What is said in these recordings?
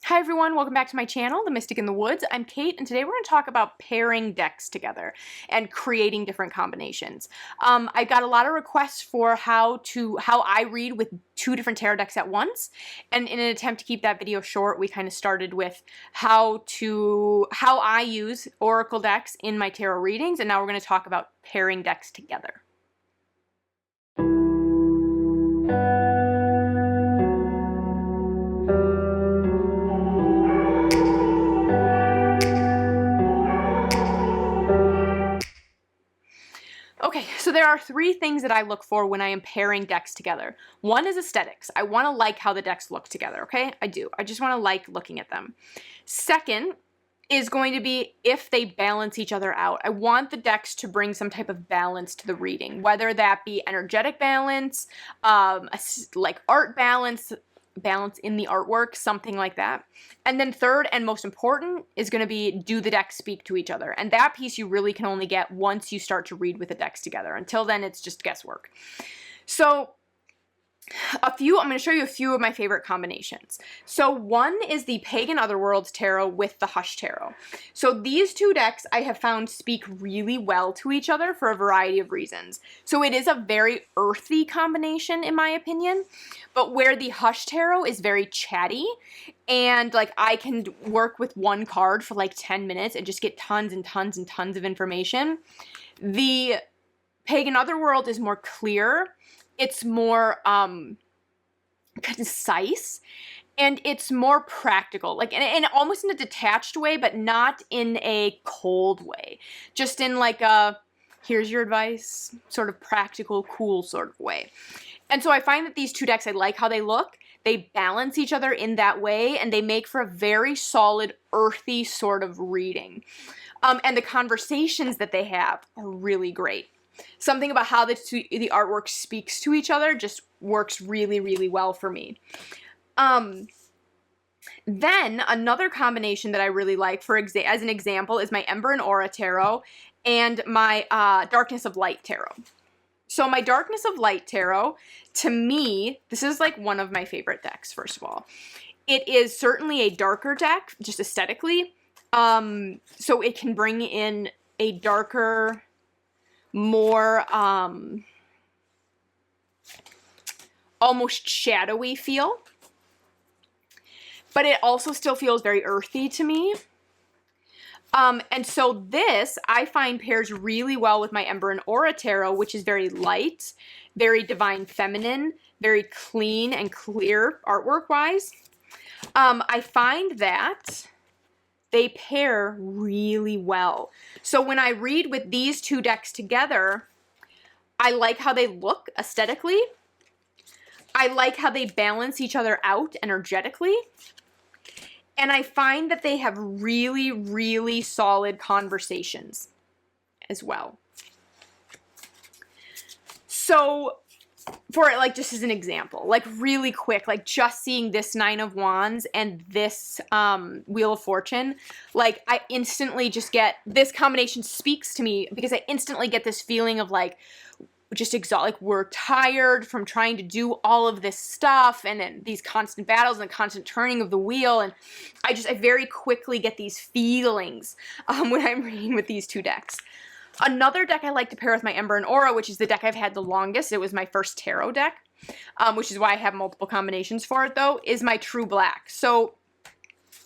Hi everyone, welcome back to my channel, The Mystic in the Woods. I'm Kate, and today we're going to talk about pairing decks together and creating different combinations. I got a lot of requests for how I read with two different tarot decks at once, and in an attempt to keep that video short, we kind of started with how I use oracle decks in my tarot readings, and now we're going to talk about pairing decks together. Okay, so there are three things that I look for when I am pairing decks together. One is aesthetics. I want to like how the decks look together, okay? I do. I just want to like looking at them. Second is going to be if they balance each other out. I want the decks to bring some type of balance to the reading, whether that be energetic balance, like art balance in the artwork, something like that. And then third and most important is going to be, do the decks speak to each other? And that piece you really can only get once you start to read with the decks together. Until then, it's just guesswork. So I'm going to show you a few of my favorite combinations. So one is the Pagan Otherworlds Tarot with the Hush Tarot. So these two decks I have found speak really well to each other for a variety of reasons. So it is a very earthy combination in my opinion, but where the Hush Tarot is very chatty and like I can work with one card for like 10 minutes and just get tons and tons and tons of information. The Pagan Otherworld is more clear. It's more concise, and it's more practical, like and almost in a detached way, but not in a cold way. Just in like a, here's your advice, sort of practical, cool sort of way. And so I find that these two decks, I like how they look. They balance each other in that way, and they make for a very solid, earthy sort of reading. And the conversations that they have are really great. Something about how the artwork speaks to each other just works really, really well for me. Then another combination that I really like, as an example, is my Ember and Aura Tarot and my Darkness of Light Tarot. So my Darkness of Light Tarot, to me, this is like one of my favorite decks, first of all. It is certainly a darker deck, just aesthetically. So it can bring in a darker, more almost shadowy feel, but it also still feels very earthy to me. And so this I find pairs really well with my Ember and Aura Tarot, which is very light, very divine feminine, very clean and clear artwork wise. I find that they pair really well. So when I read with these two decks together, I like how they look aesthetically. I like how they balance each other out energetically. And I find that they have really, really solid conversations as well. So for like, just as an example, like really quick, like just seeing this Nine of Wands and this Wheel of Fortune, like I instantly just get, this combination speaks to me because I instantly get this feeling of like, just like we're tired from trying to do all of this stuff and then these constant battles and the constant turning of the wheel. And I very quickly get these feelings when I'm reading with these two decks. Another deck I like to pair with my Ember and Aura, which is the deck I've had the longest, it was my first tarot deck, which is why I have multiple combinations for it though, is my True Black. So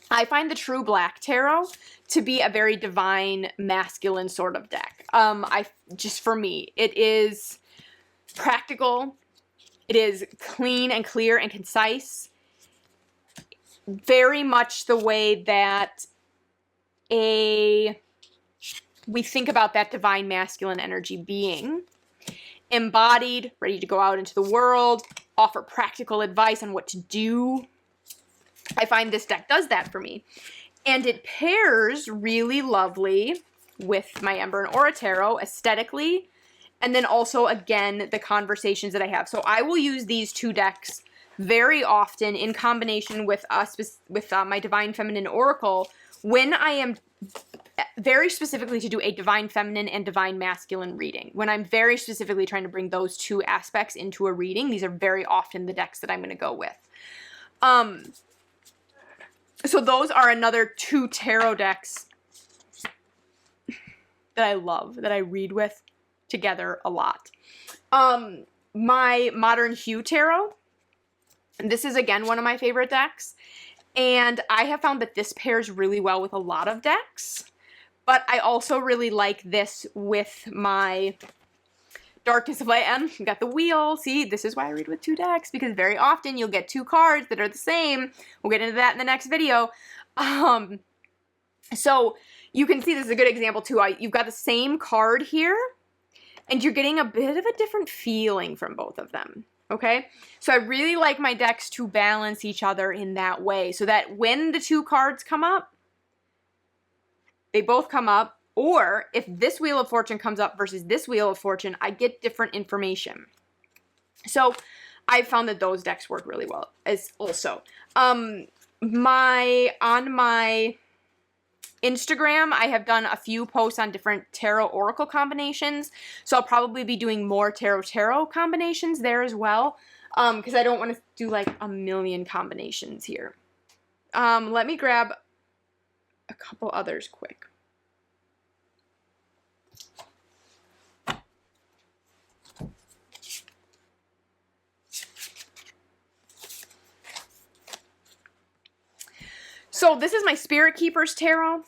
I find the True Black Tarot to be a very divine, masculine sort of deck. For me, it is practical, it is clean and clear and concise, very much the way that we think about that divine masculine energy being embodied, ready to go out into the world, offer practical advice on what to do. I find this deck does that for me. And it pairs really lovely with my Ember and Aura Tarot aesthetically, and then also, again, the conversations that I have. So I will use these two decks very often in combination with my Divine Feminine Oracle when I am very specifically to do a Divine Feminine and Divine Masculine reading. When I'm very specifically trying to bring those two aspects into a reading, these are very often the decks that I'm going to go with. So those are another 2 tarot decks that I love, that I read with together a lot. My Modern Hue Tarot. This is, again, one of my favorite decks. And I have found that this pairs really well with a lot of decks. But I also really like this with my Darkness of Light. And you got the wheel. See, this is why I read with 2 decks, because very often you'll get 2 cards that are the same. We'll get into that in the next video. So you can see this is a good example too. You've got the same card here, and you're getting a bit of a different feeling from both of them. Okay, so I really like my decks to balance each other in that way, so that when the 2 cards come up, they both come up, or if this Wheel of Fortune comes up versus this Wheel of Fortune, I get different information. So I found that those decks work really well as also. On my Instagram, I have done a few posts on different tarot oracle combinations, so I'll probably be doing more tarot combinations there as well, because I don't want to do like a million combinations here. Let me grab a couple others quick. So this is my Spirit Keepers Tarot.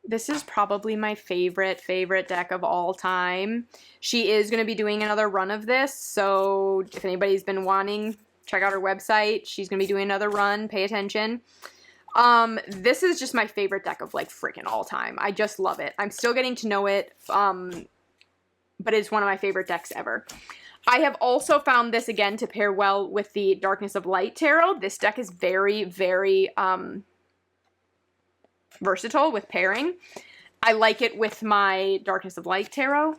This is probably my favorite deck of all time. She is going to be doing another run of this, so if anybody's been wanting, check out her website. She's going to be doing another run. Pay attention. This is just my favorite deck of like freaking all time. I just love it. I'm still getting to know it, but it's one of my favorite decks ever. I have also found this again to pair well with the Darkness of Light Tarot. This deck is very, very versatile with pairing. I like it with my Darkness of Light Tarot,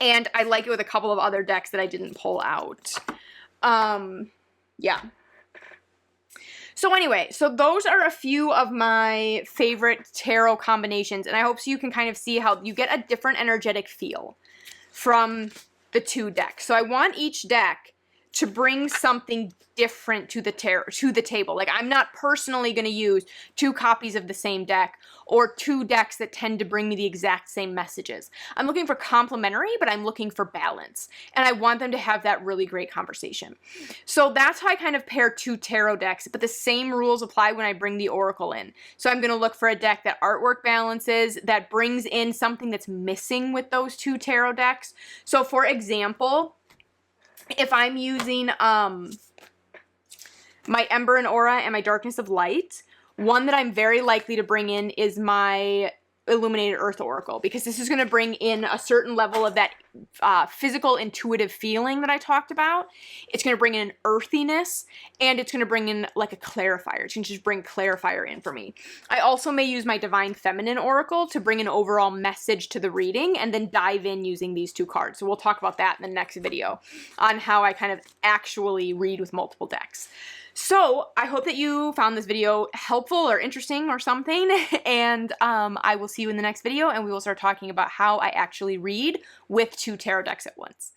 and I like it with a couple of other decks that I didn't pull out. Yeah. So anyway, so those are a few of my favorite tarot combinations, and I hope so you can kind of see how you get a different energetic feel from the 2 decks. So I want each deck to bring something different to the table. Like, I'm not personally going to use 2 copies of the same deck or 2 decks that tend to bring me the exact same messages. I'm looking for complementary, but I'm looking for balance, and I want them to have that really great conversation. So that's how I kind of pair 2 tarot decks, but the same rules apply when I bring the oracle in. So I'm going to look for a deck that artwork balances, that brings in something that's missing with those 2 tarot decks. So for example, if I'm using my Ember and Aura and my Darkness of Light, one that I'm very likely to bring in is my Illuminated Earth Oracle, because this is going to bring in a certain level of that physical, intuitive feeling that I talked about. It's going to bring in an earthiness, and it's going to bring in like a clarifier. It's going to just bring clarifier in for me. I also may use my Divine Feminine Oracle to bring an overall message to the reading, and then dive in using these 2 cards. So we'll talk about that in the next video on how I kind of actually read with multiple decks. So I hope that you found this video helpful or interesting or something, and I will see you in the next video, and we will start talking about how I actually read with 2 tarot decks at once.